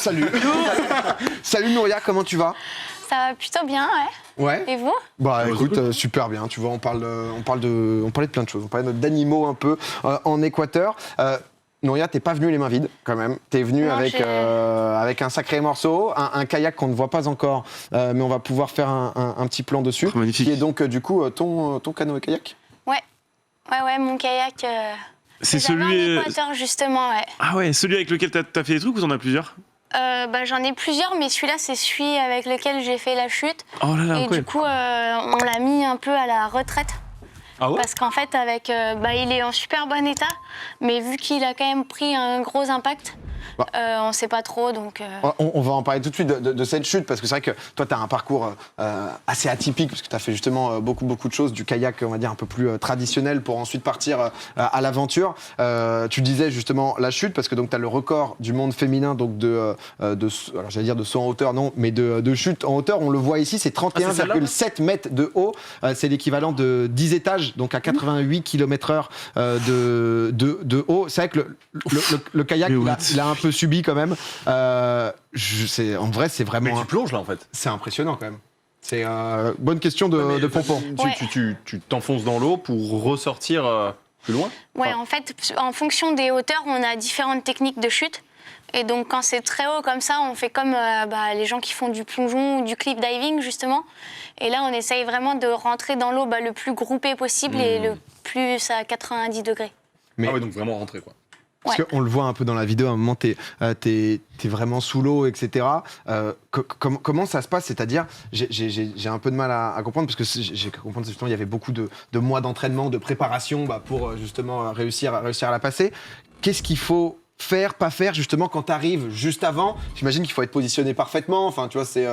Salut. Salut Nouria, comment tu vas? Ça va plutôt bien, ouais. Ouais. Et vous? Bah écoute, super bien. Tu vois, on parlait de plein de choses. On parlait d'animaux un peu en Équateur. Nouria, t'es pas venue les mains vides quand même. T'es venue Non, avec un sacré morceau, un kayak qu'on ne voit pas encore, mais on va pouvoir faire un petit plan dessus. Oh, magnifique. Qui est donc du coup ton canoë-kayak. Ouais, mon kayak. C'est que j'avais celui. en Équateur, justement, ouais. Ah ouais, celui avec lequel t'as fait des trucs ou t'en as plusieurs? J'en ai plusieurs, mais celui-là, c'est celui avec lequel j'ai fait la chute. Oh là là, Et incroyable. du coup, on l'a mis un peu à la retraite. Ah ouais? Parce qu'en fait, il est en super bon état, mais vu qu'il a quand même pris un gros impact, on sait pas trop, donc... On va en parler tout de suite de cette chute, parce que c'est vrai que toi, tu as un parcours assez atypique, parce que tu as fait justement beaucoup de choses, du kayak, on va dire, un peu plus traditionnel, pour ensuite partir à l'aventure. Tu disais justement la chute, parce que tu as le record du monde féminin, donc alors j'allais dire de saut en hauteur, non, mais de chute en hauteur. On le voit ici, c'est 31,7 mètres de haut. C'est l'équivalent de 10 étages, donc à 88 km/h de haut. C'est vrai que le kayak, il a un peu subi quand même. En vrai, c'est vraiment... Mais tu plonges là en fait. C'est impressionnant quand même. C'est bonne question de Pompon. Ouais. Tu t'enfonces dans l'eau pour ressortir plus loin? Ouais, en fait, en fonction des hauteurs, on a différentes techniques de chute. Et donc, quand c'est très haut comme ça, on fait comme les gens qui font du plongeon ou du cliff diving, justement. Et là, on essaye vraiment de rentrer dans l'eau le plus groupé possible et le plus à 90 degrés. Mais- Ah ouais, donc vraiment rentrer quoi. Parce Ouais. qu'on le voit un peu dans la vidéo, à un moment, t'es vraiment sous l'eau, etc. Comment ça se passe? C'est-à-dire, j'ai un peu de mal à comprendre, parce que j'ai compris justement il y avait beaucoup de mois d'entraînement, de préparation pour justement réussir à la passer. Qu'est-ce qu'il faut faire, pas faire, justement, quand t'arrives juste avant? J'imagine qu'il faut être positionné parfaitement. Enfin, tu vois, c'est...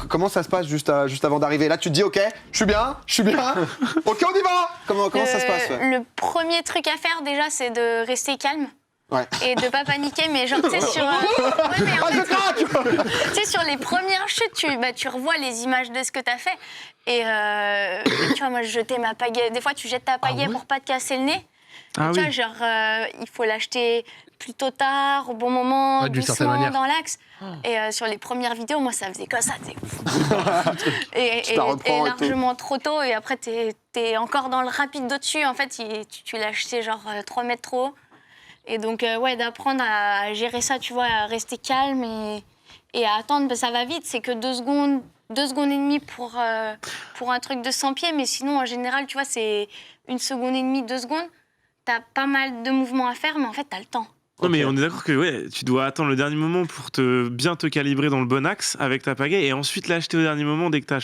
Comment ça se passe juste avant d'arriver? Là, tu te dis, OK, je suis bien, OK, on y va. Comment ça se passe? Ouais. Le premier truc à faire, déjà, c'est de rester calme. Ouais. Et de pas paniquer, mais genre, tu sais, sur... Ouais, mais en Ah, je fait, craque. tu sais, sur les premières chutes, tu revois les images de ce que tu as fait. Et tu vois, moi, je jetais ma pagaie. Des fois, tu jettes ta pagaie pour pas te casser le nez. Ah Tu oui. vois, genre, il faut l'acheter plutôt tard, au bon moment, Ouais, d'une certaine doucement, manière. dans l'axe. Et sur les premières vidéos, moi, ça faisait comme ça. Et Tu la reprends et tout. largement trop tôt. Et après, t'es encore dans le rapide d'au-dessus. En fait, tu l'as acheté genre 3 mètres trop haut. Et donc, d'apprendre à gérer ça, tu vois, à rester calme et à attendre. Ça va vite, c'est que 2 secondes et demie pour un truc de 100 pieds. Mais sinon, en général, tu vois, c'est 1 seconde et demie, 2 secondes. T'as pas mal de mouvements à faire, mais en fait, t'as le temps. Non, mais on est d'accord que tu dois attendre le dernier moment pour bien te calibrer dans le bon axe avec ta pagaie et ensuite l'acheter au dernier moment dès que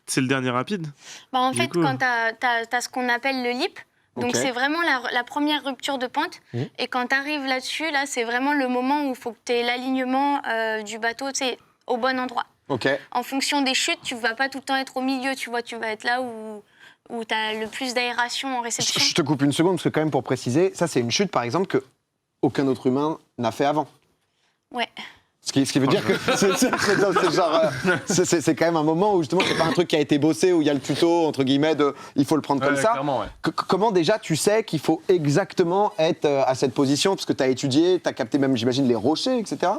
c'est le dernier rapide. En Du fait, coup, quand t'as ce qu'on appelle le lip, donc Ok. c'est vraiment la première rupture de pente. Et quand t'arrives là-dessus, là, c'est vraiment le moment où il faut que t'aies l'alignement du bateau, tu sais, au bon endroit. OK. En fonction des chutes, tu vas pas tout le temps être au milieu, tu vois, tu vas être là où tu as le plus d'aération en réception. Je te coupe une seconde, parce que quand même, pour préciser, ça, c'est une chute, par exemple, que aucun autre humain n'a fait avant. Ouais. Ce qui veut dire que c'est quand même un moment où, justement, c'est pas un truc qui a été bossé, où il y a le tuto, entre guillemets, il faut le prendre comme ça. Clairement, ouais. Comment, déjà, tu sais qu'il faut exactement être à cette position? Parce que tu as étudié, tu as capté même, j'imagine, les rochers, etc.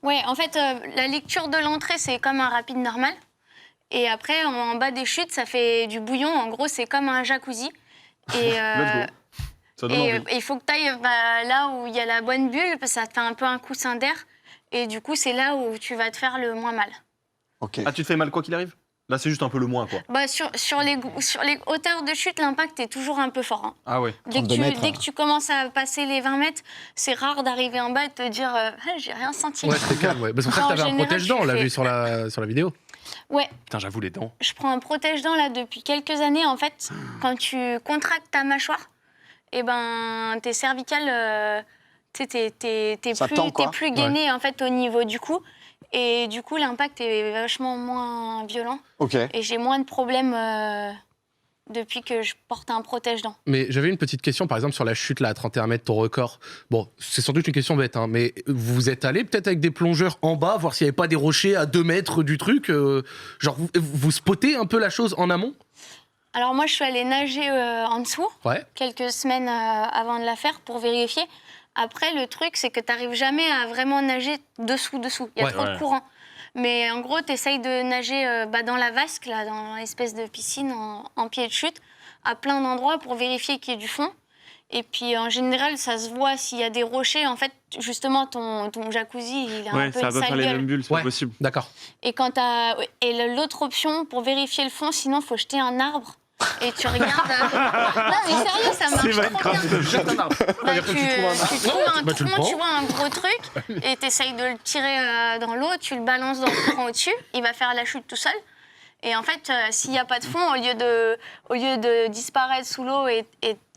Ouais, en fait, la lecture de l'entrée, c'est comme un rapide normal. Et après, en bas des chutes, ça fait du bouillon. En gros, c'est comme un jacuzzi. Et Let's go. Ça donne envie. il faut que tu ailles là où il y a la bonne bulle, parce que ça te fait un peu un coussin d'air. Et du coup, c'est là où tu vas te faire le moins mal. OK. Ah, tu te fais mal quoi qu'il arrive? Là, c'est juste un peu le moins quoi. Sur les hauteurs de chute, l'impact est toujours un peu fort. Hein. Ah ouais. Dès 32 mètres. que tu commences à passer les 20 mètres, c'est rare d'arriver en bas et de te dire j'ai rien senti. Ouais, c'était calme, ouais. Bah, c'est pour ça En que t'avais un général, protège-dents, on tu l'a fais- vu sur la vidéo. Ouais, Putain, j'avoue les dents. je prends un protège-dents là depuis quelques années. En fait, quand tu contractes ta mâchoire, et ben tes cervicales, t'es Ça tend, quoi. plus gainé en fait au niveau du cou. Et du coup, l'impact est vachement moins violent. OK. Et j'ai moins de problèmes depuis que je porte un protège-dents. Mais j'avais une petite question, par exemple, sur la chute là, à 31 mètres, ton record. Bon, c'est sans doute une question bête, hein, mais vous êtes allé peut-être avec des plongeurs en bas, voir s'il n'y avait pas des rochers à 2 mètres du truc genre, vous spottez un peu la chose en amont? Alors moi, je suis allée nager en dessous Ouais. quelques semaines avant de la faire pour vérifier. Après, le truc, c'est que tu n'arrives jamais à vraiment nager dessous. Il y a trop de courant. Mais en gros, tu essayes de nager dans la vasque, là, dans l'espèce de piscine en pied de chute, à plein d'endroits pour vérifier qu'il y ait du fond. Et puis, en général, ça se voit s'il y a des rochers. En fait, justement, ton jacuzzi, il a un peu ça une va pas sale faire les gueule. mêmes bulles, c'est pas possible. D'accord. Et, l'autre option, pour vérifier le fond, sinon, il faut jeter un arbre. Et tu regardes. Non, mais sérieux, ça marche trop bien. Jette un arbre. Bah, tu trouves un Bah, tu le tronc, prends. tu vois, un gros truc, et tu essayes de le tirer dans l'eau, tu le balances dans le courant au-dessus, il va faire la chute tout seul. Et en fait, s'il n'y a pas de fond, au lieu de disparaître sous l'eau et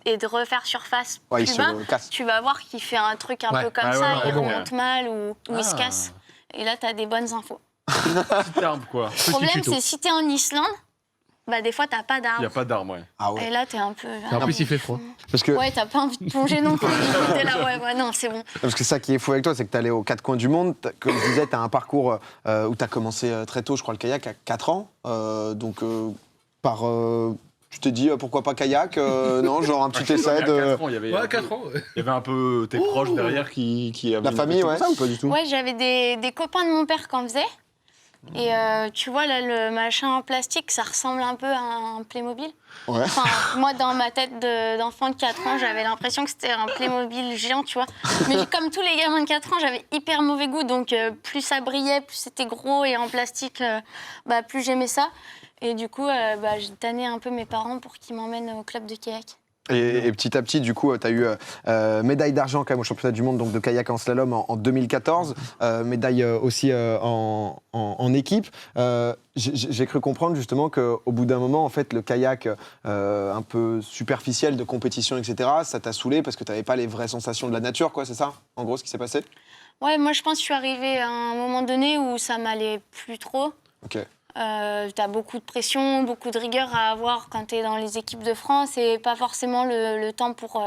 de refaire surface Ouais, il plus se bas, casse. tu vas voir qu'il fait un truc un peu comme Ah, ça, ouais, il ouais, remonte mal ou il se casse. Et là, tu as des bonnes infos. Petit arbre, quoi. Le problème, tuto. c'est si tu es en Islande, bah, des fois, tu n'as pas Il n'y a d'arbre. pas d'arbre, ouais. Ah ouais. Et là, tu es un peu... Et en plus, il fait froid. Parce que, Ouais, t'as pas envie de plonger non plus. T'es là, ouais, non, c'est bon. parce que ça qui est fou avec toi, c'est que tu es allé aux 4 coins du monde. Comme je disais, tu as un parcours où tu as commencé très tôt, je crois, le kayak à 4 ans. Tu t'es dit pourquoi pas kayak non, genre un petit essai de. Il y avait, Ouais, 4 ans. il y avait un peu tes proches derrière qui avaient La famille, ouais. ça ou pas du tout? Ouais, j'avais des copains de mon père qui en faisaient. Et tu vois, là, le machin en plastique, ça ressemble un peu à un Playmobil. Ouais. Enfin, moi, dans ma tête d'enfant de 4 ans, j'avais l'impression que c'était un Playmobil géant, tu vois. Mais comme tous les gamins de 4 ans, j'avais hyper mauvais goût. Donc, plus ça brillait, plus c'était gros et en plastique, plus j'aimais ça. Et du coup, j'ai tanné un peu mes parents pour qu'ils m'emmènent au club de kayak. Et petit à petit, du coup, tu as eu médaille d'argent quand même au championnat du monde donc de kayak en slalom en 2014, médaille aussi en équipe. J'ai cru comprendre justement qu'au bout d'un moment, en fait, le kayak un peu superficiel de compétition, etc., ça t'a saoulé parce que tu n'avais pas les vraies sensations de la nature, quoi, c'est ça, en gros, ce qui s'est passé? Ouais, moi, je pense que je suis arrivée à un moment donné où ça m'allait plus trop. Ok. Tu as beaucoup de pression, beaucoup de rigueur à avoir quand tu es dans les équipes de France et pas forcément le temps pour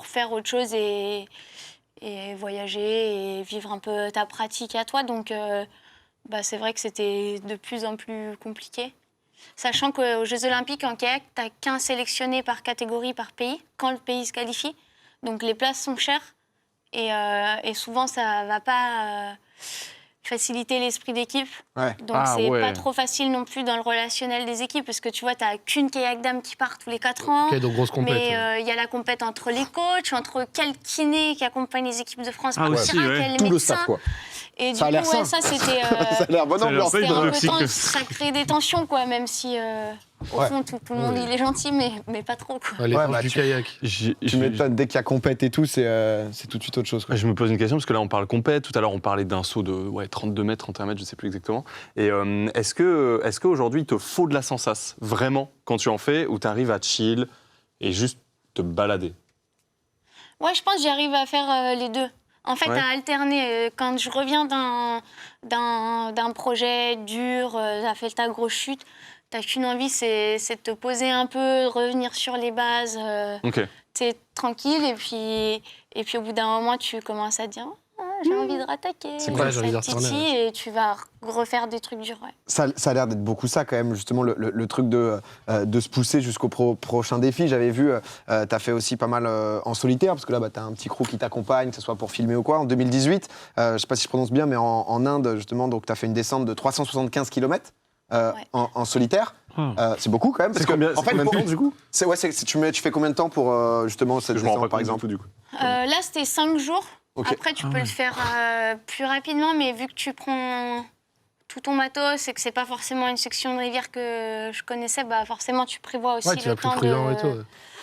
faire autre chose et voyager et vivre un peu ta pratique à toi. Donc, c'est vrai que c'était de plus en plus compliqué. Sachant qu'aux Jeux Olympiques, en kayak, tu n'as qu'un sélectionné par catégorie, par pays, quand le pays se qualifie. Donc, les places sont chères et souvent, ça ne va pas... faciliter l'esprit d'équipe. Ouais. Donc, c'est pas trop facile non plus dans le relationnel des équipes parce que tu vois, tu n'as qu'une kayak dame qui part tous les 4 ans. Ok, donc grosse compète. Mais il y a la compète entre les coachs, entre quel kiné qui accompagne les équipes de France, par aussi, quel ouais. Tout le médecin. staff, quoi. Et du Ça a coup, l'air sain. ça, c'était... Ça a l'air bonne Ça a l'air ambiance. pas c'était un peu toxique. ça crée des tensions, quoi, même si au fond, tout le monde, il est gentil, mais pas trop, quoi. Les Ouais, forces bah, du kayak. Tu m'étonnes, dès qu'il y a compète et tout, c'est tout de suite autre chose, quoi. Je me pose une question parce que là on parle compète, tout à l'heure on parlait d'un saut de 32 mètres, 31 mètres, je sais plus exactement. Et est-ce qu'aujourd'hui il te faut de la sensace, vraiment, quand tu en fais, ou tu arrives à chill et juste te balader? Ouais, je pense que j'arrive à faire les deux. En fait, Ouais. à alterner. Quand je reviens d'un projet dur, ça fait ta grosse chute, t'as qu'une envie, c'est de te poser un peu, de revenir sur les bases. Ok. T'es tranquille et puis au bout d'un moment, tu commences à te dire j'ai envie de rattaquer. C'est quoi, j'ai envie de Ça te retourner, titille et tu vas refaire des trucs durs. Ouais. Ça a l'air d'être beaucoup ça quand même, justement, le truc de se pousser jusqu'au prochain défi. J'avais vu, tu as fait aussi pas mal en solitaire, parce que là, tu as un petit crew qui t'accompagne, que ce soit pour filmer ou quoi. En 2018, je sais pas si je prononce bien, mais en Inde, justement, tu as fait une descente de 375 km en solitaire. C'est beaucoup quand même. Parce C'est combien, que, en fait, combien de temps du coup? tu fais combien de temps pour justement cette Je m'en rends descente, pas par compte exemple du tout, du coup. Là, c'était 5 jours. Ok. Après, tu peux le faire plus rapidement, mais vu que tu prends tout ton matos et que c'est pas forcément une section de rivière que je connaissais, forcément, tu prévois aussi Ouais, tu vas le plus temps prudent et tout. Ouais.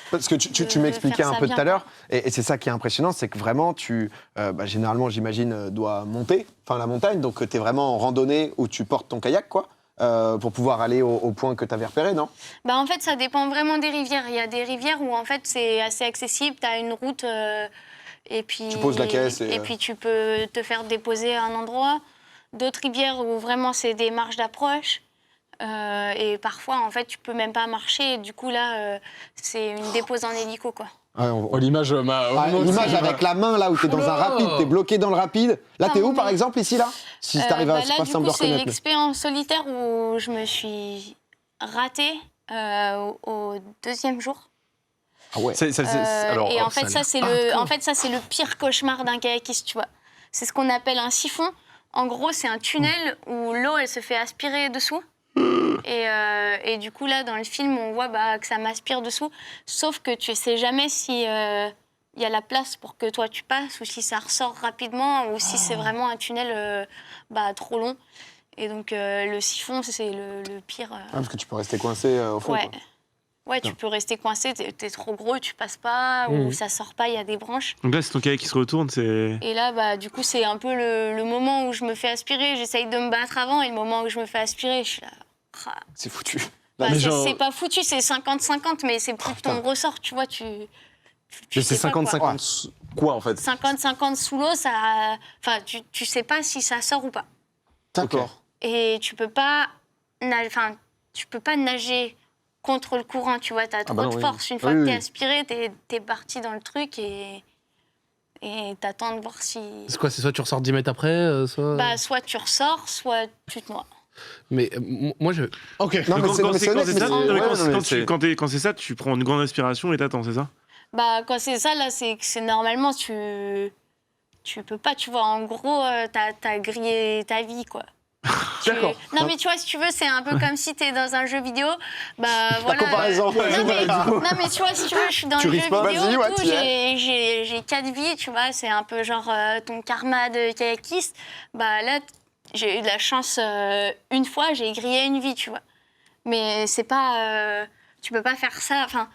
Parce que tu de m'expliquais faire un ça peu bien, tout à l'heure, et c'est ça qui est impressionnant, c'est que vraiment, généralement, j'imagine, dois monter, la montagne, donc tu es vraiment en randonnée où tu portes ton kayak, quoi, pour pouvoir aller au point que tu avais repéré, non? En fait, ça dépend vraiment des rivières. Il y a des rivières où, en fait, c'est assez accessible, tu as une route, et puis... Tu poses la caisse et puis, tu peux te faire déposer à un endroit. D'autres rivières où, vraiment, c'est des marches d'approche. Et parfois, en fait, tu peux même pas marcher. Et du coup, là, c'est une dépose en hélico, quoi. L'image L'image avec la main, là, où tu es dans un rapide, tu es bloqué dans le rapide. Là, tu es où, par exemple, ici, là? Si tu arrives à... c'est Là, pas du simple coup, de c'est reconnaître. mais- l'expérience solitaire où je me suis ratée au 2e jour. Ah ouais. Alors, et en fait, ça a ça, c'est le pire cauchemar d'un kayakiste, tu vois. C'est ce qu'on appelle un siphon. En gros, c'est un tunnel où l'eau, elle se fait aspirer dessous. Et du coup, là, dans le film, on voit que ça m'aspire dessous. Sauf que tu sais jamais si y a la place pour que toi, tu passes, ou si ça ressort rapidement, ou si c'est vraiment un tunnel trop long. Et donc, le siphon, c'est le pire. Parce que tu peux rester coincé au fond. Ouais. Quoi. Ouais, tu peux rester coincé, t'es trop gros, tu passes pas, ou ça sort pas, il y a des branches. Donc là, c'est ton kayak qui se retourne, c'est... Et là, du coup, c'est un peu le moment où je me fais aspirer. J'essaye de me battre avant, et le moment où je me fais aspirer, je suis là. C'est foutu. C'est pas foutu, c'est 50-50, mais c'est plus ton ressort, tu vois. Tu Mais c'est sais pas, quoi. 50-50 quoi, en fait? 50-50 sous l'eau, ça. Enfin, tu sais pas si ça sort ou pas. D'accord. Et tu peux pas nager contre le courant, tu vois, t'as trop de force. Une fois que t'es aspiré, t'es parti dans le truc et t'attends de voir si... C'est quoi, c'est soit tu ressors 10 mètres après, soit... Soit tu ressors, soit tu te noies. Mais moi, je... Ok. Non, mais Quand c'est ça, tu prends une grande inspiration et t'attends, c'est ça? Quand c'est ça, là, c'est normalement, tu peux pas, tu vois. En gros, t'as grillé ta vie, quoi. D'accord. Non, mais tu vois, si tu veux, c'est un peu comme si t'es dans un jeu vidéo. Voilà. comparaison. Non, mais tu vois, si tu veux, je suis dans le jeu vidéo Vas-y, et tout, j'ai 4 vies, tu vois. C'est un peu genre ton karma de kayakiste. Là, j'ai eu de la chance une fois, j'ai grillé une vie, tu vois. Mais c'est pas... tu peux pas faire ça, enfin...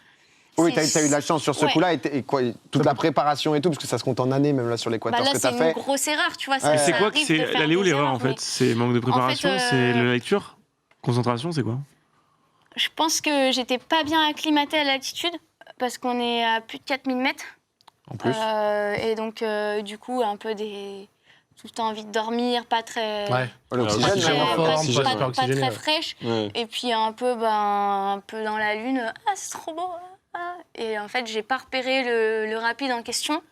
Oui, t'as eu de la chance sur ce coup-là, et quoi, toute la préparation et tout, parce que ça se compte en années, même là, sur l'équateur, ce que t'as fait. Là, c'est une grosse erreur, tu vois. C'est quoi elle est où l'erreur, en fait? C'est manque de préparation, c'est la lecture? Concentration, c'est quoi? Je pense que j'étais pas bien acclimatée à l'altitude, parce qu'on est à plus de 4000 mètres. En plus. Et donc, du coup, un peu tout le temps envie de dormir, pas très... Ouais. L'oxygène, pas très fraîche. Ouais. Et puis un peu dans la lune, c'est trop beau. Et en fait, j'ai pas repéré le rapide en question.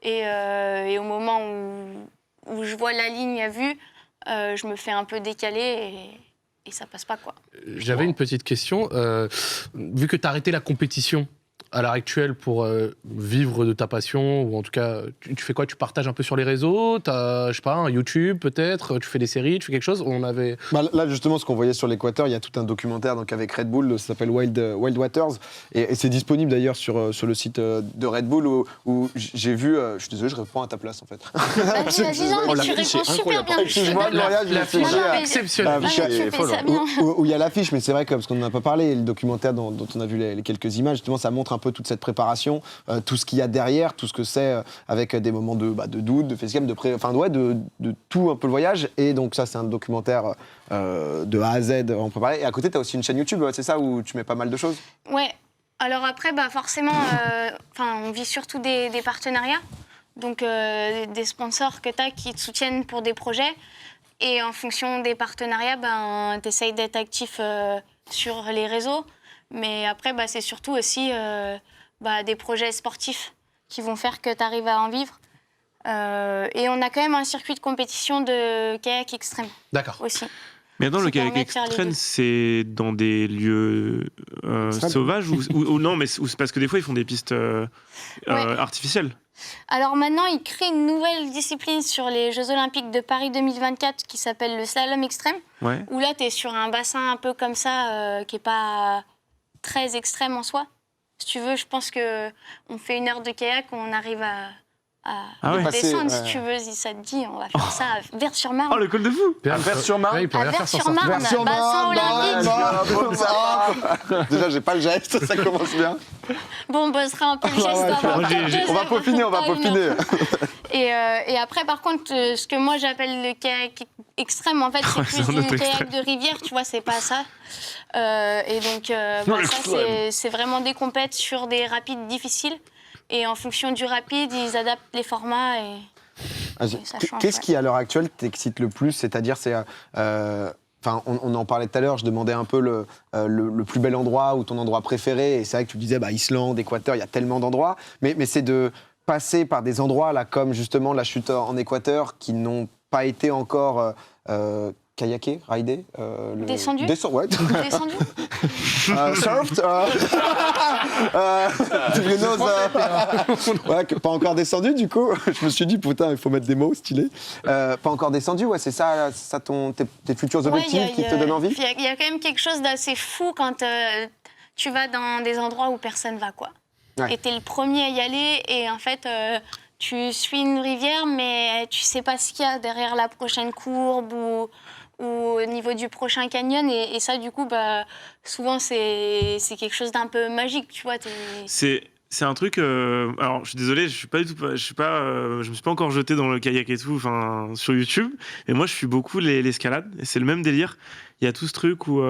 Et au moment où je vois la ligne à vue, je me fais un peu décaler et ça passe pas, quoi. J'avais une petite question. Vu que tu as arrêté la compétition à l'heure actuelle pour vivre de ta passion, ou en tout cas, tu fais quoi? Tu partages un peu sur les réseaux? T'as, je sais pas, un YouTube peut-être? Tu fais des séries? Tu fais quelque chose? Là, justement, ce qu'on voyait sur l'Équateur, il y a tout un documentaire donc, avec Red Bull, ça s'appelle Wild Waters, et c'est disponible d'ailleurs sur le site de Red Bull, où j'ai vu... je suis désolé, je réponds à ta place, en fait. Vas-y, non, mais tu réponds super bien. Excuse-moi, Gloria, je l'affiche réfléchis est exceptionnelle. Non, mais tu fais ça bien. où il y a l'affiche, mais c'est vrai que, parce qu'on n'en a pas parlé, le documentaire dont on a vu les quelques images, justement, ça montre un peu toute cette préparation, tout ce qu'il y a derrière, tout ce que c'est, avec des moments de doute, de facecam, de tout un peu le voyage. Et donc ça, c'est un documentaire de A à Z en préparé. Et à côté, tu as aussi une chaîne YouTube, c'est ça, où tu mets pas mal de choses? Ouais. Alors après, forcément, on vit surtout des partenariats. Donc des sponsors que tu as qui te soutiennent pour des projets. Et en fonction des partenariats, tu essayes d'être actif sur les réseaux. Mais après, c'est surtout aussi des projets sportifs qui vont faire que tu arrives à en vivre. Et on a quand même un circuit de compétition de kayak extrême. D'accord. Aussi. Mais dans le kayak extrême, c'est dans des lieux sauvages ou non, mais c'est parce que des fois, ils font des pistes artificielles. Alors maintenant, ils créent une nouvelle discipline sur les Jeux Olympiques de Paris 2024 qui s'appelle le slalom extrême. Ouais. Où là, tu es sur un bassin un peu comme ça, qui n'est pas très extrême en soi. Si tu veux, je pense qu'on fait 1 heure de kayak, on arrive à descendre, si tu veux, si ça te dit. On va faire ça à Vers-sur-Marne. Oh, le col de fou! À Vers-sur-Marne? il peut rien faire sans ça. Vers-sur-Marne, bassin olympique. Déjà, j'ai pas le geste, ça commence bien. Bon, on bossera un peu le geste. On va peaufiner. Et après, par contre, ce que moi j'appelle le kayak extrême, en fait, c'est plus du kayak de rivière, tu vois, c'est pas ça. Et donc, ça, c'est vraiment des compètes sur des rapides difficiles. Et en fonction du rapide, ils adaptent les formats et ça change. Qu'est-ce qui, à l'heure actuelle, t'excite le plus? C'est-à-dire, on en parlait tout à l'heure, je demandais un peu le plus bel endroit ou ton endroit préféré. Et c'est vrai que tu disais, Islande, Équateur, il y a tellement d'endroits. Mais c'est de passer par des endroits, là, comme justement la chute en Équateur, qui n'ont pas été encore kayaké, ridé, Descendu. Ouais. Descendu. Surfed. Ouais, pas encore descendu du coup. Je me suis dit putain, il faut mettre des mots stylés. Pas encore descendu, ouais, c'est ça tes futurs objectifs qui te donnent envie. Il y a quand même quelque chose d'assez fou quand tu vas dans des endroits où personne va, quoi. Ouais. Et t'es le premier à y aller et en fait tu suis une rivière mais tu sais pas ce qu'il y a derrière la prochaine courbe ou au niveau du prochain canyon et ça du coup souvent c'est quelque chose d'un peu magique, tu vois. C'est un truc. Alors, je suis désolé, je me suis pas encore jeté dans le kayak et tout, enfin, sur YouTube. Mais moi, je suis beaucoup l'escalade. Et c'est le même délire. Il y a tout ce truc où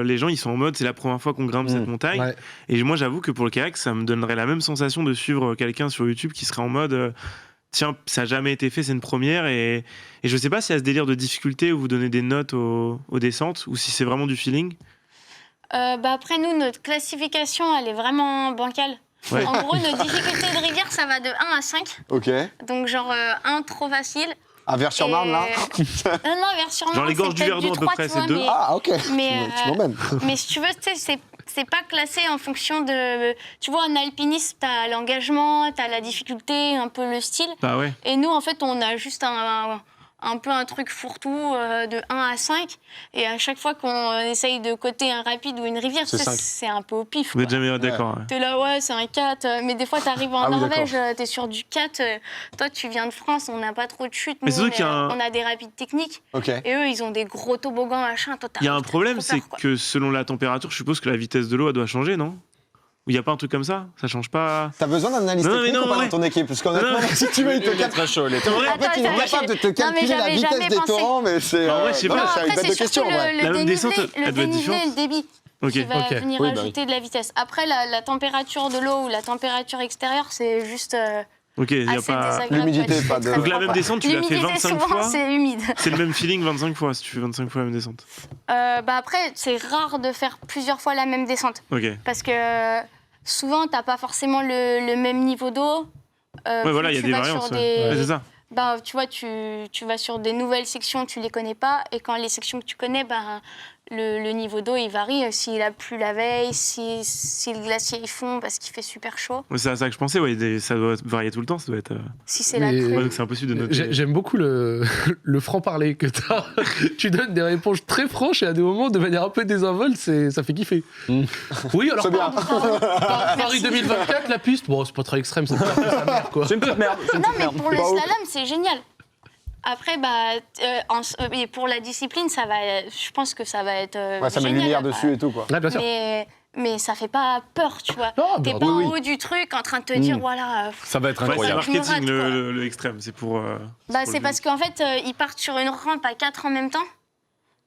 les gens, ils sont en mode, c'est la première fois qu'on grimpe cette montagne. Ouais. Et moi, j'avoue que pour le kayak, ça me donnerait la même sensation de suivre quelqu'un sur YouTube qui serait en mode. Tiens, ça n'a jamais été fait, c'est une première. Et je sais pas s'il y a ce délire de difficulté où vous donnez des notes aux descentes ou si c'est vraiment du feeling. Après, nous, notre classification, elle est vraiment bancale. Ouais. En gros, notre difficulté de rivière, ça va de 1 à 5. Ok. Donc, genre 1 trop facile. À Vers-sur-Marne, là. Non, Vers-sur-Marne, Genre les gorges du c'est peut-être Verdon, à peu près, tu vois, c'est 2. mais- Ah, ok. Mais, Tu m'emmènes. Mais si tu veux, tu sais, c'est pas classé en fonction de... Tu vois, en alpinisme, t'as l'engagement, t'as la difficulté, un peu le style. Bah ouais. Et nous, en fait, on a juste un peu un truc fourre-tout de 1 à 5. Et à chaque fois qu'on essaye de coter un rapide ou une rivière, C'est tu sais, 5. c'est un peu au pif. Vous êtes quoi. jamais d'accord. Ouais. T'es là, ouais, c'est un 4. Mais des fois, t'arrives en Ah oui, Norvège, t'es sur du 4. Toi, tu viens de France, on n'a pas trop de chutes. Mais nous, surtout qu'il y a on a des rapides techniques. Ok. Et eux, ils ont des gros toboggans, machin. Toi, Il y a un t'as problème, trop c'est peur, quoi. que selon la température, je suppose que la vitesse de l'eau, elle doit changer, non? Ou il n'y a pas un truc comme ça? Ça change pas? T'as besoin d'un analyste Non, mais technique non, ou pas ouais. dans ton équipe? Parce qu'honnêtement, Non, non. si tu veux, il te Il est calme. très chaud, il est très En vrai, En fait, il est Attends, capable de te non, mais calculer la j'avais vitesse jamais des pensé. torrents, mais c'est. En vrai, je sais non, pas. Non, c'est une après, bête de c'est question, surtout ouais. La même le descente, dénivelé, elle le doit être dénivelé et différente. le débit Ok. qui va Ok. venir Oui, bah ajouter de la vitesse. Après, la température de l'eau ou la température extérieure, c'est juste Ok, il n'y a assez pas. désagréable. L'humidité, quoi, pas tu de- fais Donc très la même froid, descente, tu quoi. l'as fait L'humidité, 25 souvent, fois. c'est humide. C'est le même feeling 25 fois, si tu fais 25 fois la même descente. Après, c'est rare de faire plusieurs fois la même descente. Ok. Parce que souvent, t'as pas forcément le même niveau d'eau. Ouais, voilà, il y a des variances. Ouais, c'est ça. Tu vois, tu vas sur des nouvelles sections, tu les connais pas. Et quand les sections que tu connais, le niveau d'eau, il varie. S'il a plu la veille, si le glacier il fond parce qu'il fait super chaud. Ouais, c'est à ça que je pensais, ouais, ça doit varier tout le temps, ça doit être. Si c'est la Mais- crue. Ouais, donc c'est impossible de noter. J'aime beaucoup le franc-parler que t'as. Tu donnes des réponses très franches et à des moments de manière un peu désinvolte, ça fait kiffer. Oui, alors C'est bien. Paris Merci. 2024, la piste, bon, c'est pas très extrême, c'est pas sa mère, quoi. C'est une petite merde. c'est une Non, petite mais merde. pour le Pas ouf. slalom, c'est génial. Après, et pour la discipline, je pense que ça va être Ouais, ça met génial. lumière dessus et tout, quoi. Ouais, bien sûr. Mais ça fait pas peur, tu vois. Non, T'es bah, pas oui, en haut du truc en train de te dire, voilà. Ça va être Ouais, c'est incroyable. Je me marketing, rate, quoi. le extrême. C'est pour. C'est parce qu'en fait, ils partent sur une rampe à 4 en même temps.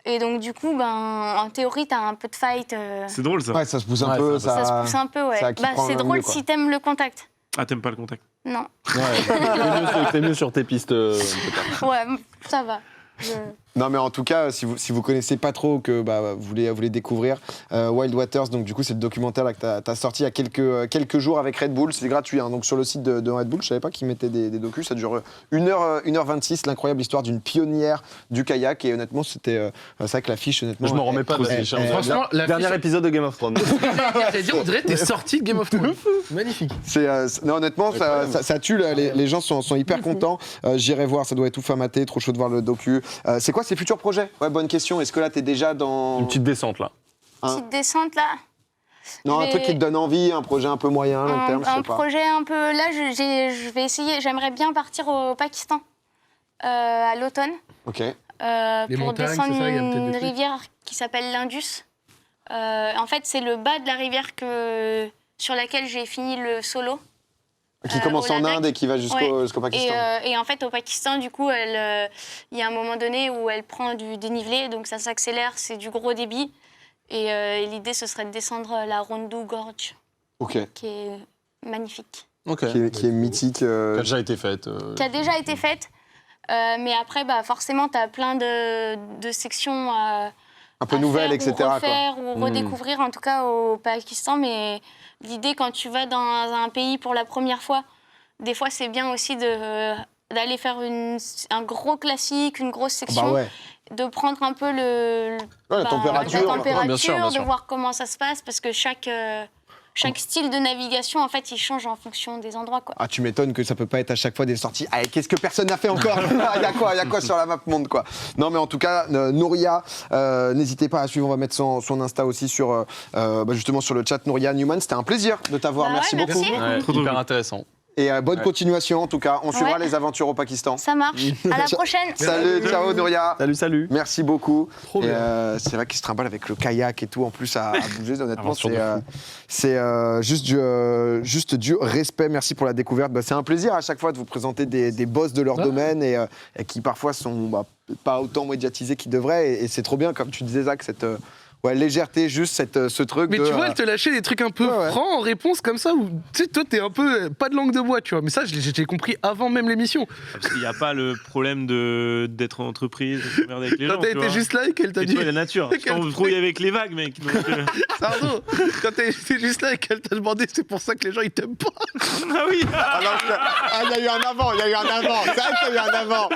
Et donc, du coup, en théorie, t'as un peu de fight. C'est drôle ça. Ouais, ça se pousse un Ouais, peu. Ça se pousse un peu, ouais. ça qui prend C'est le drôle mieux, quoi. si t'aimes le contact. Ah, t'aimes pas le contact. Non. Ouais, t'es mieux sur tes pistes, peut-être. Ouais, ça va. Non, mais en tout cas, si vous connaissez pas trop, que vous voulez découvrir Wild Waters, donc du coup, c'est le documentaire là, que tu as sorti il y a quelques jours avec Red Bull. C'est gratuit, hein, donc sur le site de Red Bull. Je savais pas qu'ils mettaient des docus. Ça dure 1h26, l'incroyable histoire d'une pionnière du kayak. Et honnêtement, c'était ça que l'affiche, honnêtement. Je m'en remets pas de elle- l'affiche. elle- Franchement, la Dernier épisode de Game of Thrones. J'allais dire, on dirait que t'es sorti de Game of Thrones. Magnifique. non, honnêtement, ça tue. Là, les gens sont hyper contents. J'irai voir, ça doit être tout formaté. Trop chaud de voir le docu. C'est quoi ses futurs projets? Ouais, bonne question. Est-ce que là, t'es déjà dans. Une petite descente, là. Petite descente, là. Non, un Mais- truc qui te donne envie, un projet un peu moyen, long terme, je Un sais pas. projet un peu... Là, je vais essayer... J'aimerais bien partir au Pakistan à l'automne. Ok. Les Pour montagnes, descendre c'est ça, il y a peut-être une des trucs. rivière qui s'appelle l'Indus. En fait, c'est le bas de la rivière sur laquelle j'ai fini le solo. Qui commence au en Ladakh. Inde et qui va jusqu'au Pakistan. Et en fait, au Pakistan, du coup, il y a un moment donné où elle prend du dénivelé, donc ça s'accélère, c'est du gros débit. Et l'idée, ce serait de descendre la Rondu Gorge, Ok. qui est magnifique. Ok. Qui est mythique. Qui a déjà été faite. Qui a déjà été faite. Mais après, forcément, tu as plein de sections un peu à nouvelle, faire etc. ou quoi. refaire ou redécouvrir, en tout cas au Pakistan. Mais l'idée, quand tu vas dans un pays pour la première fois, des fois, c'est bien aussi d'aller faire un gros classique, une grosse section. Bah ouais. de prendre un peu la température. la température, Ouais, bien sûr. de voir comment ça se passe, parce que chaque style de navigation, en fait, il change en fonction des endroits, quoi. Ah, tu m'étonnes que ça peut pas être à chaque fois des sorties. Ah, qu'est-ce que personne n'a fait encore? Il y a quoi sur la map monde, quoi. Non, mais en tout cas, Nouria, n'hésitez pas à suivre. On va mettre son Insta aussi sur, justement sur le chat. Nouria Newman, c'était un plaisir de t'avoir. Bah Merci ouais, beaucoup. merci. Ouais, Trop hyper drôle. intéressant. Et bonne continuation, en tout cas. On suivra Ouais. les aventures au Pakistan. Ça marche. À la prochaine. Salut, ciao Nouria. Salut. Merci beaucoup. Trop Et, bien. c'est vrai qu'il se trimballe avec le kayak et tout en plus à bouger. Honnêtement, Aventure de c'est juste du respect. Merci pour la découverte. Bah, c'est un plaisir à chaque fois de vous présenter des boss de leur Ouais. domaine et qui parfois sont pas autant médiatisés qu'ils devraient. Et c'est trop bien, comme tu disais Zach, cette légèreté, juste ce truc. Mais de, tu vois, elle te lâchait des trucs un peu Ouais. francs en réponse comme ça, où tu sais, toi, t'es un peu pas de langue de bois, tu vois. Mais ça, j'ai compris avant même l'émission. Parce qu'il n'y a pas le problème d'être en entreprise, de s'emmerder avec les gens. Quand t'as tu été vois. juste là et qu'elle t'a Et tu dit. vois, la nature. Je t'embrouille avec les vagues, mec. Donc, Pardon, quand t'as été juste là et qu'elle t'a demandé, c'est pour ça que les gens ils t'aiment pas. Ah oui. il y a eu un avant. C'est vrai qu'il y a eu un avant.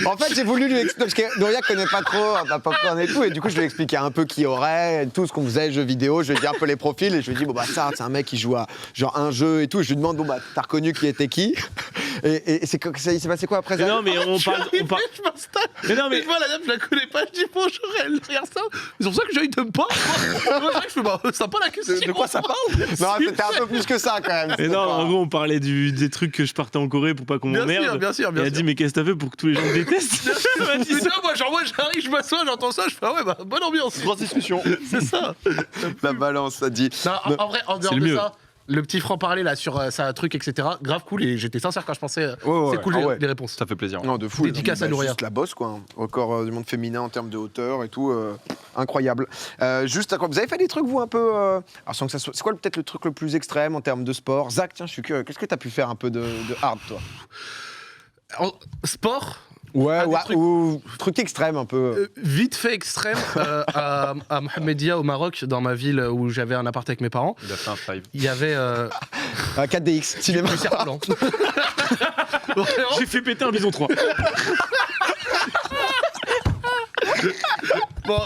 En fait, j'ai voulu lui expliquer, parce que Nouria connaît pas trop, on n'a pas pris et tout, et du coup, je lui ai expliqué un peu qui aurait, tout ce qu'on faisait, jeux vidéo, je lui ai dit un peu les profils, et je lui ai dit, ça, c'est un mec qui joue à genre un jeu et tout, et je lui demande, t'as reconnu qui était qui? Et il s'est passé quoi après Mais ça? non, mais on parle. Je m'installe. Mais non, mais. Je vois la dame, je la connais pas, je dis bonjour, elle regarde ça. C'est pour ça que les gens ils t'aiment pas. Moi, je fais, sympa la question. De quoi ça parle? Non, c'était un peu plus que ça quand même. Mais non, en gros, on parlait des trucs que je partais en Corée pour pas qu'on m'emmerde. Bien sûr. Et elle a dit, mais qu'est-ce que t'as fait pour que tous les gens me détestent? Elle m'a dit Mais ça. non, moi, j'arrive, je m'assois, j'entends ça, je fais, bonne ambiance. Grosse discussion. C'est ça. La balance, ça dit. Non, en vrai, en dehors C'est le de mieux. ça, le petit franc-parler là sur ça truc, etc., grave cool, et j'étais sincère quand je pensais, Ouais, c'est cool ah ouais. les réponses. Ça fait plaisir. Non, de fou. Dédicace à Nouria. Juste la bosse, quoi. Encore du monde féminin en termes de hauteur et tout. Incroyable. Juste à quoi vous avez fait des trucs, vous, un peu. Alors, sans que ça soit. C'est quoi peut-être le truc le plus extrême en termes de sport? Zach, tiens, je suis curieux. Qu'est-ce que tu as pu faire un peu de hard, toi? Sport, Ouais, des trucs- ou truc extrême un peu. vite fait extrême, à Mohamedia au Maroc, dans ma ville où j'avais un appart avec mes parents, Il a fait un five. il y avait 4DX, cinéma. du cerf-volant. Vraiment, J'ai fait péter un bison 3. bon, en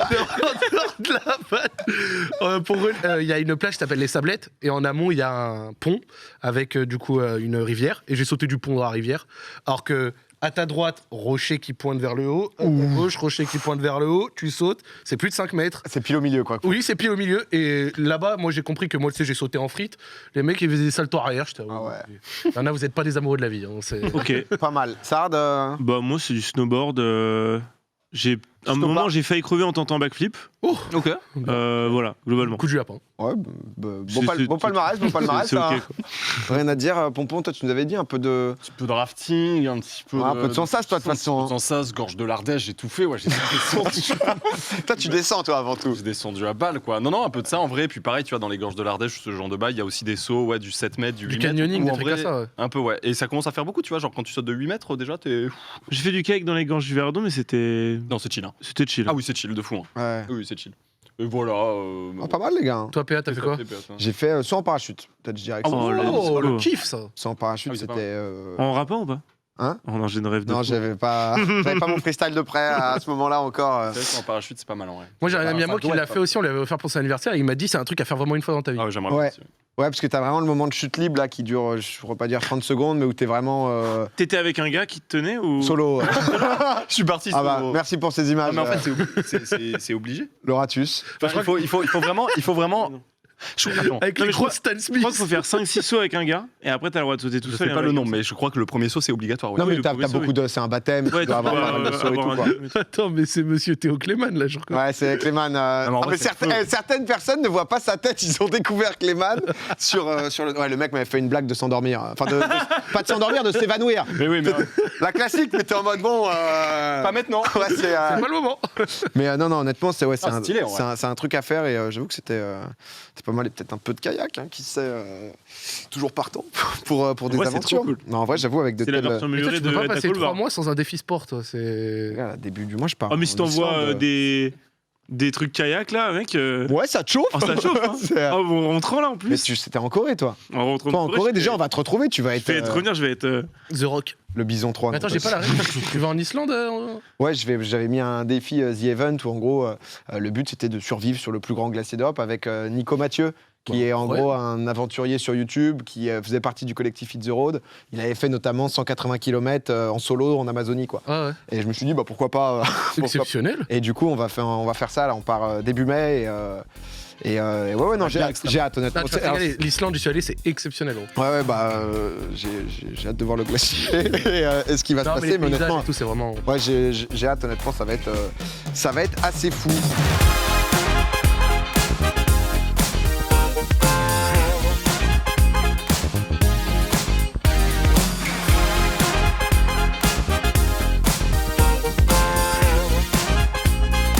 dehors de la vanne, pour eux, il y a une plage qui s'appelle les Sablettes, et en amont, il y a un pont avec du coup une rivière, et j'ai sauté du pont dans la rivière, alors que à ta droite, rocher qui pointe vers le haut, à ta gauche, rocher qui pointe vers le haut, tu sautes, c'est plus de 5 mètres. C'est pile au milieu, quoi. Oui, c'est pied au milieu, et là-bas, moi j'ai compris que moi, tu sais, j'ai sauté en frites, les mecs ils faisaient des saltos arrière, j'étais Ah ouais. Non, là, vous n'êtes pas des amoureux de la vie. Hein, c'est... Ok. Pas mal. Sard, Bah, moi, c'est du snowboard. J'ai. À un Snowboard. moment, j'ai failli crever en tentant un backflip. Ok. Voilà, globalement. Coup de lapin. ouais, C'est- bon palmarès, C'est ça. ok, quoi. Rien à dire. Pompon, toi, tu nous avais dit un peu de. Un petit peu de rafting, un petit peu. Un peu de sensas, toi, de toute façon. Sans sas, gorge de l'Ardèche, j'ai tout fait. Ouais, j'ai descendu. Toi, tu descends, toi, avant tout. J'ai descendu à balle, quoi. Non, un peu de ça en vrai. Puis pareil, tu vois, dans les gorges de l'Ardèche, ce genre de bail, il y a aussi des sauts, ouais, du 7 mètres, du 8 Du mètres. canyoning, où des en trucs vrai, à ça. Ouais. Un peu, ouais. Et ça commence à faire beaucoup, tu vois. Genre, quand tu sautes de 8 mètres, déjà, t'es. J'ai fait du kayak dans les gorges du Verdon, mais c'était. Non, c'est chill. Hein. C'était chill. Ah oui, c'est chill de fou. Hein. Ouais. Oui, c'est chill. Et voilà. Ah, pas mal, les gars. hein. Toi, PA, t'as fait quoi? J'ai fait saut en parachute. Peut-être, je dirais que Oh, c'est- let's Oh, le go. kiff, ça. saut en parachute, Ah oui, c'est c'était. En rappant ou pas? Hein? Oh non, j'ai une rêve de. Non, fou. j'avais pas mon freestyle de près à ce moment-là encore. C'est vrai qu'en parachute, c'est pas mal en vrai. Moi, j'ai un ami à Ça moi qui doit l'a être fait pas aussi, on lui avait offert pour son anniversaire, et il m'a dit c'est un truc à faire vraiment une fois dans ta vie. Ah ouais, j'aimerais Ouais. bien aussi. Ouais, parce que t'as vraiment le moment de chute libre là qui dure, je pourrais pas dire 30 secondes, mais où t'es vraiment T'étais avec un gars qui te tenait ou. solo. Je suis parti Ah bah, sur- merci pour ces Ah, images, mais en fait, c'est obligé. le ratus. Enfin, il faut vraiment. Attends, Avec Non, les mais je crois- grosses Stan Je crois qu'il Smith. faut faire 5-6 sauts avec un gars et après t'as le droit de sauter tout je seul. sais et pas un le mec nom, comme mais je crois que le premier saut c'est obligatoire. Ouais. Non, oui, mais le t'as premier saut, beaucoup de. C'est un baptême, Ouais, tu dois tu avoir dois pas mal de sauts et avoir tout, un quoi. diamètre. Attends, mais c'est monsieur Théo Clément, là, je reconnais. Ouais, c'est Clément. mais en vrai, c'est certaines personnes ne voient pas sa tête. Ils ont découvert Clément sur le. Ouais, le mec m'avait fait une blague de s'endormir. Enfin, pas de s'endormir, de s'évanouir. Mais oui, mais La classique, mais t'es en mode bon. pas maintenant. Ouais, c'est. C'est pas le moment. Mais non, honnêtement, c'est Ah, c'est stylé, en vrai. c'est un truc à faire et j'avoue que c'était pas mal et peut-être un peu de kayak, hein, qui sait, toujours partant pour des vrai, c'est aventures. trop cool. Non, en vrai, j'avoue, avec de C'est la telles. version Mais toi, améliorée tu de peux pas Red passer Tackle 3 Bar. mois sans un défi sport, toi. C'est. Regarde, début du mois, je pars. Ah, mais si en t'envoies Islande. des. des trucs kayak là, mec. Ouais, ça te chauffe. Oh, ça chauffe. Hein. C'est- Oh, bon, en rentrant là en Mais plus. c'était en Corée, toi. En rentrant Toi, en Corée, déjà, on va te retrouver. Tu vas Je être vais revenir, je vais être. The Rock. le Bison 3. Attends, mon j'ai pote. pas la règle. Tu vas en Islande Ouais, j'avais mis un défi The Event où en gros, le but c'était de survivre sur le plus grand glacier d'Europe avec Nico Mathieu, qui est en Ouais. gros un aventurier sur YouTube, qui faisait partie du collectif Hit the Road. Il avait fait notamment 180 km en solo en Amazonie, quoi. Ah ouais. Et je me suis dit, bah pourquoi pas. C'est exceptionnel. Et du coup, on va faire ça, là, on part début mai. Et ouais, non, j'ai hâte, honnêtement. Là, tu vas te Alors, régaler. L'Islande, j'y suis allé, c'est exceptionnel. Gros. ouais, bah, j'ai hâte de voir le glacier et ce qui va se Non, passer, les mais paysages honnêtement. et tout, c'est vraiment. Ouais, j'ai hâte, honnêtement, ça va être assez fou.